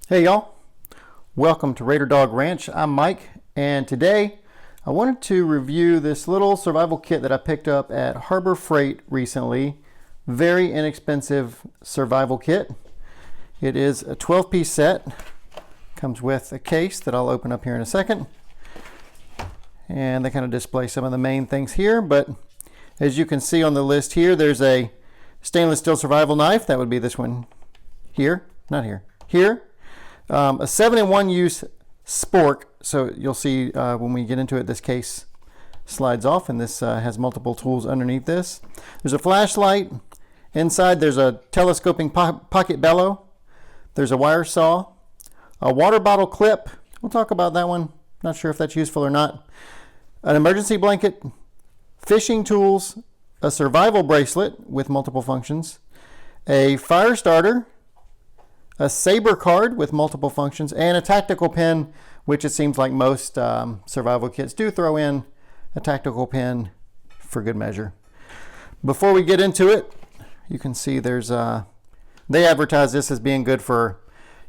Hey y'all, welcome to Raider Dog Ranch. I'm Mike, and today I wanted to review this little survival kit that I picked up at Harbor Freight recently. Very inexpensive survival kit. It is a 12-piece set. Comes with a case that I'll open up here in a second. And they kind of display some of the main things here, but as you can see on the list here, there's a stainless steel survival knife. That would be this one here, not here, here. A 7-in-1 use spork, so you'll see when we get into it, this case slides off, and this has multiple tools underneath this. There's a flashlight. Inside there's a telescoping pocket bellow. There's a wire saw, a water bottle clip. We'll talk about that one. Not sure if that's useful or not. An emergency blanket, fishing tools, a survival bracelet with multiple functions, a fire starter, a saber card with multiple functions, and a tactical pen, which it seems like most survival kits do throw in a tactical pen for good measure. Before we get into it, you can see there's they advertise this as being good for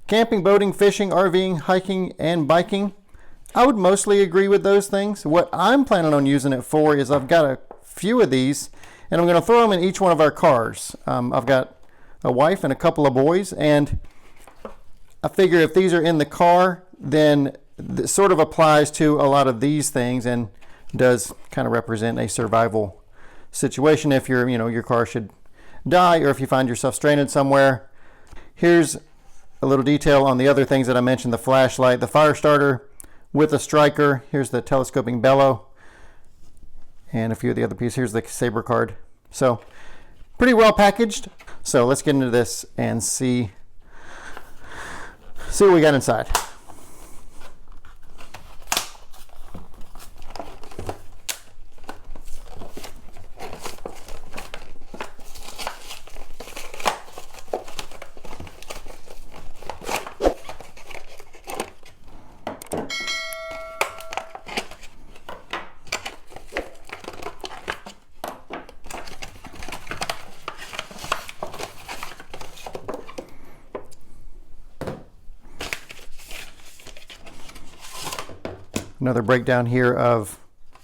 camping, boating, fishing, RVing, hiking, and biking. I would mostly agree with those things. What I'm planning on using it for is I've got a few of these, and I'm going to throw them in each one of our cars. I've got a wife and a couple of boys, and I figure if these are in the car, then this sort of applies to a lot of these things and does kind of represent a survival situation if your car should die or if you find yourself stranded somewhere. Here's a little detail on the other things that I mentioned: the flashlight, the fire starter with a striker. Here's the telescoping bellow, and a few of the other pieces. Here's the saber card. So pretty well packaged. So let's get into this and see what we got inside. Another breakdown here of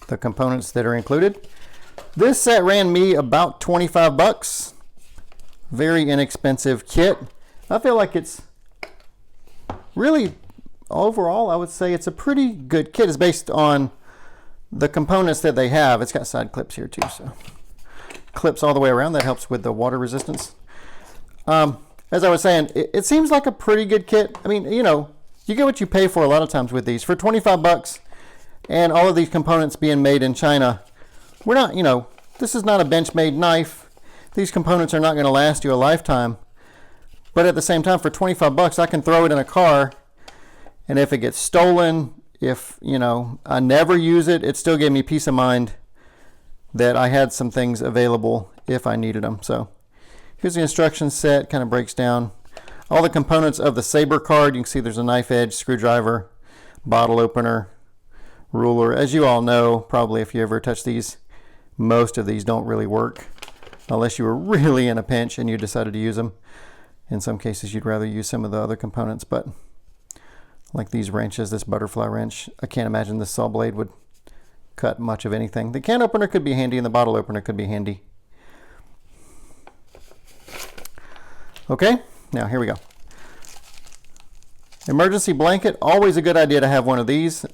the components that are included. This set ran me about 25 bucks. Very inexpensive kit. I feel like it's really, overall, I would say it's a pretty good kit. It's based on the components that they have. It's got side clips here too, so clips all the way around. That helps with the water resistance. As I was saying, it seems like a pretty good kit. I mean, you get what you pay for a lot of times with these. For 25 bucks and all of these components being made in China, we're not, this is not a bench-made knife. These components are not going to last you a lifetime. But at the same time, for 25 bucks, I can throw it in a car, and if it gets stolen, if, I never use it, it still gave me peace of mind that I had some things available if I needed them. So here's the instruction set. Kind of breaks down all the components of the saber card. You can see there's a knife edge, screwdriver, bottle opener, ruler. As you all know, probably if you ever touch these, most of these don't really work unless you were really in a pinch and you decided to use them. In some cases, you'd rather use some of the other components, but like these wrenches, this butterfly wrench, I can't imagine this saw blade would cut much of anything. The can opener could be handy and the bottle opener could be handy. Okay. Now, here we go. Emergency blanket, always a good idea to have one of these.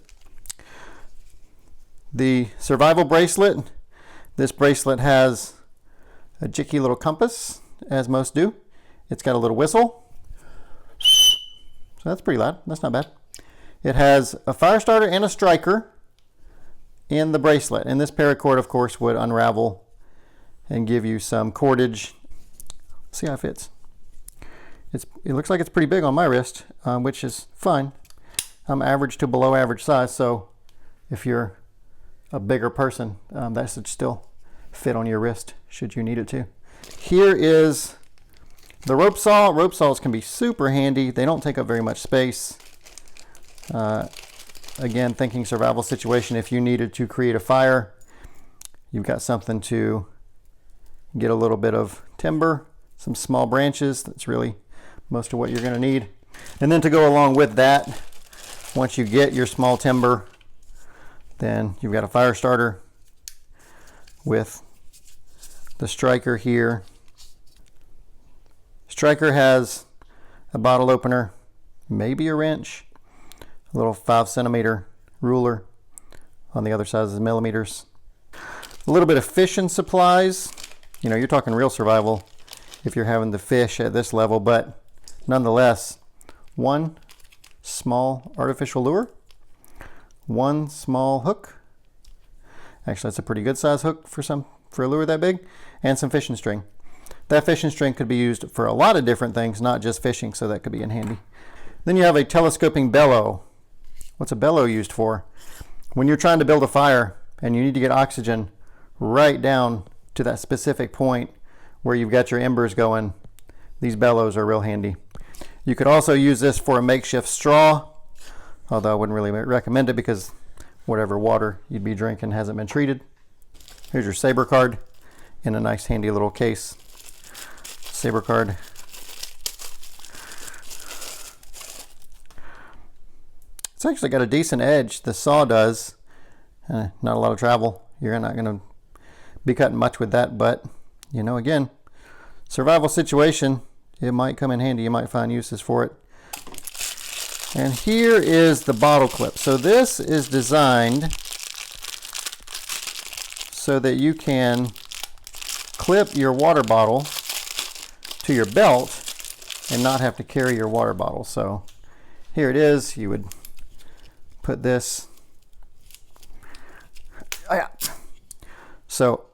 The survival bracelet. This bracelet has a jicky little compass, as most do. It's got a little whistle. So that's pretty loud. That's not bad. It has a fire starter and a striker in the bracelet. And this paracord, of course, would unravel and give you some cordage. Let's see how it fits. It looks like it's pretty big on my wrist, which is fine. I'm average to below average size, so if you're a bigger person, that should still fit on your wrist should you need it to. Here is the rope saw. Rope saws can be super handy. They don't take up very much space. Again, thinking survival situation, if you needed to create a fire, you've got something to get a little bit of timber, some small branches. That's really most of what you're going to need. And then to go along with that, once you get your small timber, then you've got a fire starter with the striker here. Striker has a bottle opener, maybe a wrench, a little 5 centimeter ruler. On the other side is millimeters. A little bit of fishing supplies. You know, you're talking real survival if you're having to fish at this level, but nonetheless, one small artificial lure, one small hook. Actually, that's a pretty good size hook for a lure that big, and some fishing string. That fishing string could be used for a lot of different things, not just fishing, so that could be in handy. Then you have a telescoping bellow. What's a bellow used for? When you're trying to build a fire and you need to get oxygen right down to that specific point where you've got your embers going, these bellows are real handy. You could also use this for a makeshift straw, although I wouldn't really recommend it because whatever water you'd be drinking hasn't been treated. Here's your saber card in a nice handy little case. Saber card. It's actually got a decent edge, the saw does. Not a lot of travel. You're not going to be cutting much with that, but you know, again, survival situation, it might come in handy. You might find uses for it. And here is the bottle clip. So this is designed so that you can clip your water bottle to your belt and not have to carry your water bottle. So here it is. You would put this. Oh yeah. So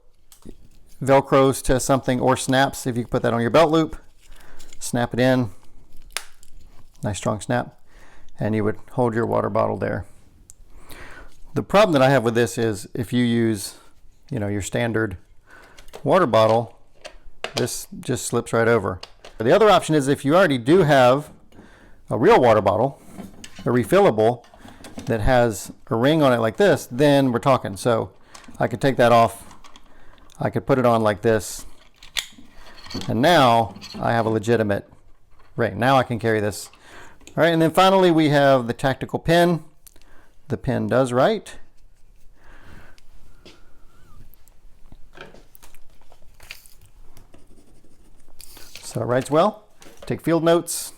velcros to something or snaps. If you can put that on your belt loop, snap it in. Nice strong snap. And you would hold your water bottle there. The problem that I have with this is if you use, you know, your standard water bottle, this just slips right over. The other option is if you already do have a real water bottle, a refillable that has a ring on it like this, then we're talking. So I could take that off, I could put it on like this, and now I have a legitimate ring. Now I can carry this. All right, and then finally we have the tactical pin. The pin does write. So it writes well. Take field notes.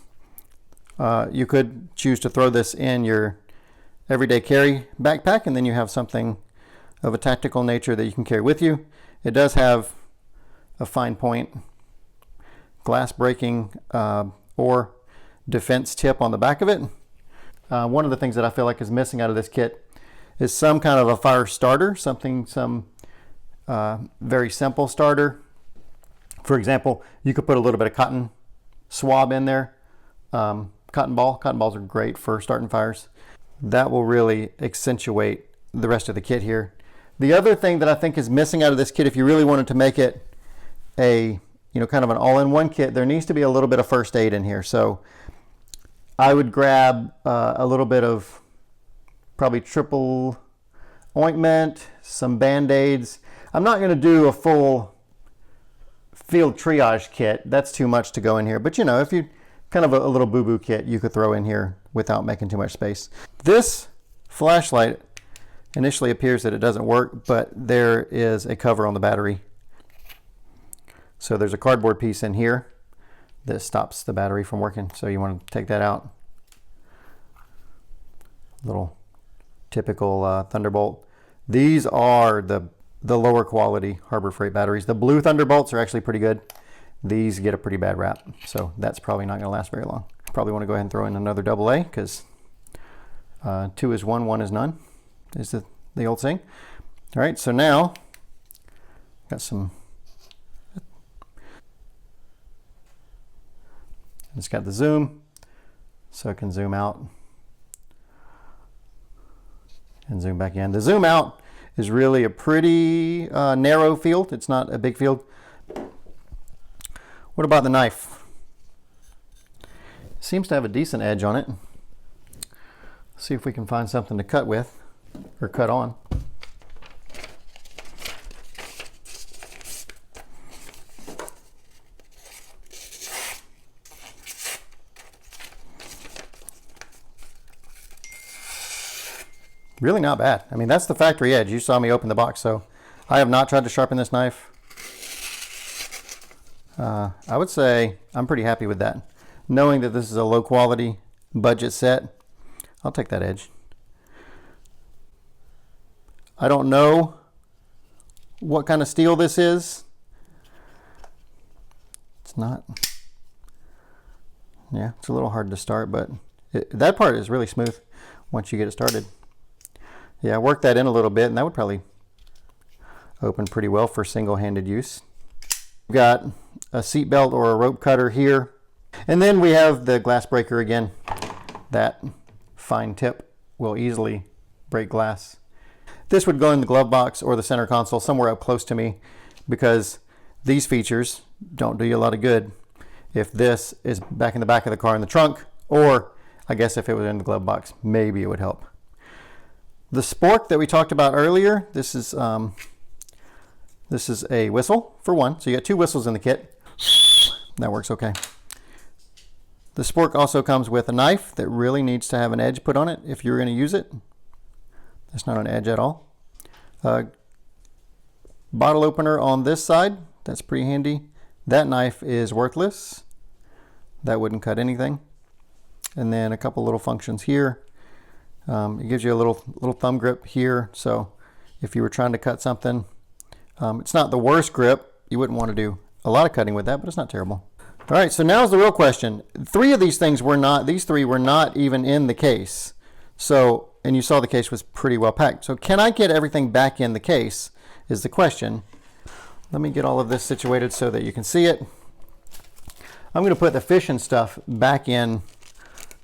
You could choose to throw this in your everyday carry backpack, and then you have something of a tactical nature that you can carry with you. It does have a fine point glass breaking or defense tip on the back of it. One of the things that I feel like is missing out of this kit is some kind of a fire starter, some very simple starter. For example, you could put a little bit of cotton swab in there. Cotton balls are great for starting fires. That will really accentuate the rest of the kit here. The other thing that I think is missing out of this kit, if you really wanted to make it a, you know, kind of an all-in-one kit, there needs to be a little bit of first aid in here. So I would grab a little bit of probably triple ointment, some Band-Aids. I'm not going to do a full field triage kit. That's too much to go in here. But you know, if you kind of a little boo-boo kit you could throw in here without making too much space. This flashlight initially appears that it doesn't work, but there is a cover on the battery. So there's a cardboard piece in here that stops the battery from working. So you want to take that out. Little typical Thunderbolt. These are the lower quality Harbor Freight batteries. The blue Thunderbolts are actually pretty good. These get a pretty bad rap, so that's probably not going to last very long. Probably want to go ahead and throw in another AA because 2 is 1, 1 is none, is the old saying. All right, so now got some. It's got the zoom, so it can zoom out and zoom back in. The zoom out is really a pretty narrow field. It's not a big field. What about the knife? Seems to have a decent edge on it. Let's see if we can find something to cut with or cut on. really not bad. I mean, that's the factory edge. You saw me open the box, so I have not tried to sharpen this knife. I would say I'm pretty happy with that. Knowing that this is a low quality budget set, I'll take that edge. I don't know what kind of steel this is. It's not, yeah, it's a little hard to start, but that part is really smooth once you get it started. Yeah, work that in a little bit and that would probably open pretty well for single-handed use. We've got a seat belt or a rope cutter here. And then we have the glass breaker again. That fine tip will easily break glass. This would go in the glove box or the center console somewhere up close to me, because these features don't do you a lot of good if this is back in the back of the car in the trunk, or I guess if it was in the glove box, maybe it would help. The spork that we talked about earlier, this is a whistle for one. So you got 2 whistles in the kit. That works okay. The spork also comes with a knife that really needs to have an edge put on it if you're going to use it. That's not an edge at all. Bottle opener on this side. That's pretty handy. That knife is worthless. That wouldn't cut anything. And then a couple little functions here. It gives you a little thumb grip here. So if you were trying to cut something, it's not the worst grip. You wouldn't want to do a lot of cutting with that, but it's not terrible. All right, so now's the real question. 3 of these things were not, these 3 were not even in the case. So, and you saw the case was pretty well packed. So can I get everything back in the case is the question. Let me get all of this situated so that you can see it. I'm going to put the fishing stuff back in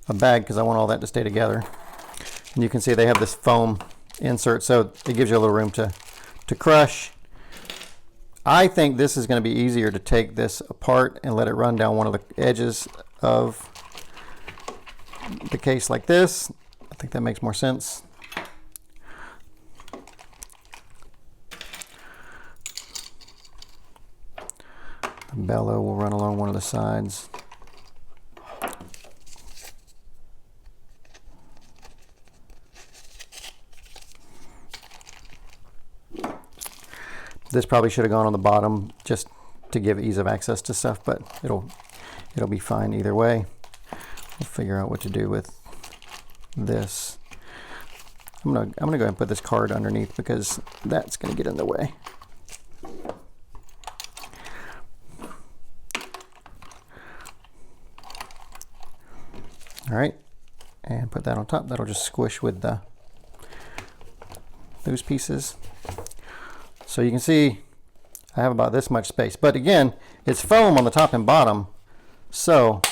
a bag because I want all that to stay together. And you can see they have this foam insert, so it gives you a little room to crush. I think this is going to be easier to take this apart and let it run down one of the edges of the case like this. I think that makes more sense. The bellow will run along one of the sides. This probably should have gone on the bottom just to give ease of access to stuff, but it'll be fine either way. We'll figure out what to do with this. I'm gonna go ahead and put this card underneath because that's gonna get in the way. All right, and put that on top. That'll just squish with those pieces. So you can see I have about this much space, but again, it's foam on the top and bottom, so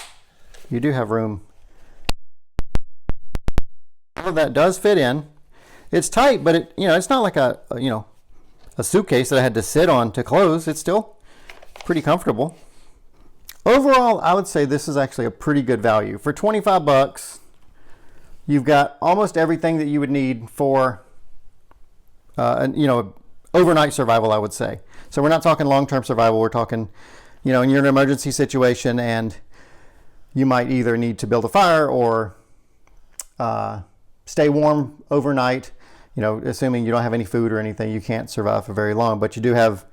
you do have room. All of that does fit in. It's tight, but it's not like a suitcase that I had to sit on to close. It's still pretty comfortable. Overall, I would say this is actually a pretty good value. For 25 bucks, you've got almost everything that you would need for overnight survival, I would say. So we're not talking long-term survival. We're talking, and you're in an emergency situation and you might either need to build a fire or stay warm overnight. Assuming you don't have any food or anything, you can't survive for very long, but you do have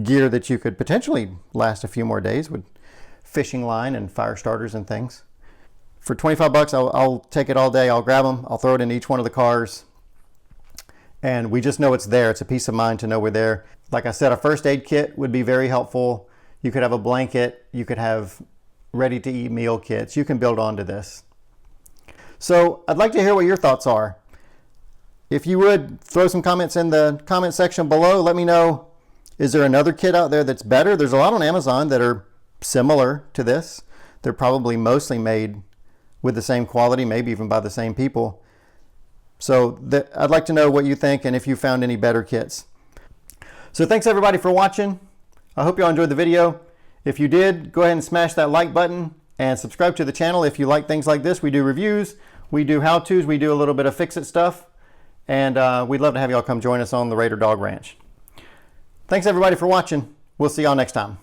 gear that you could potentially last a few more days with fishing line and fire starters and things. For 25 bucks, I'll take it all day. I'll grab them. I'll throw it in each one of the cars. And we just know it's there. It's a peace of mind to know we're there. Like I said, a first aid kit would be very helpful. You could have a blanket. You could have ready to eat meal kits. You can build onto this. So I'd like to hear what your thoughts are. If you would throw some comments in the comment section below, let me know, is there another kit out there that's better? There's a lot on Amazon that are similar to this. They're probably mostly made with the same quality, maybe even by the same people. So I'd like to know what you think and if you found any better kits. So thanks everybody for watching. I hope you all enjoyed the video. If you did, go ahead and smash that like button and subscribe to the channel if you like things like this. We do reviews, we do how-tos, we do a little bit of fix-it stuff, and we'd love to have you all come join us on the Raider Dog Ranch. Thanks everybody for watching. We'll see y'all next time.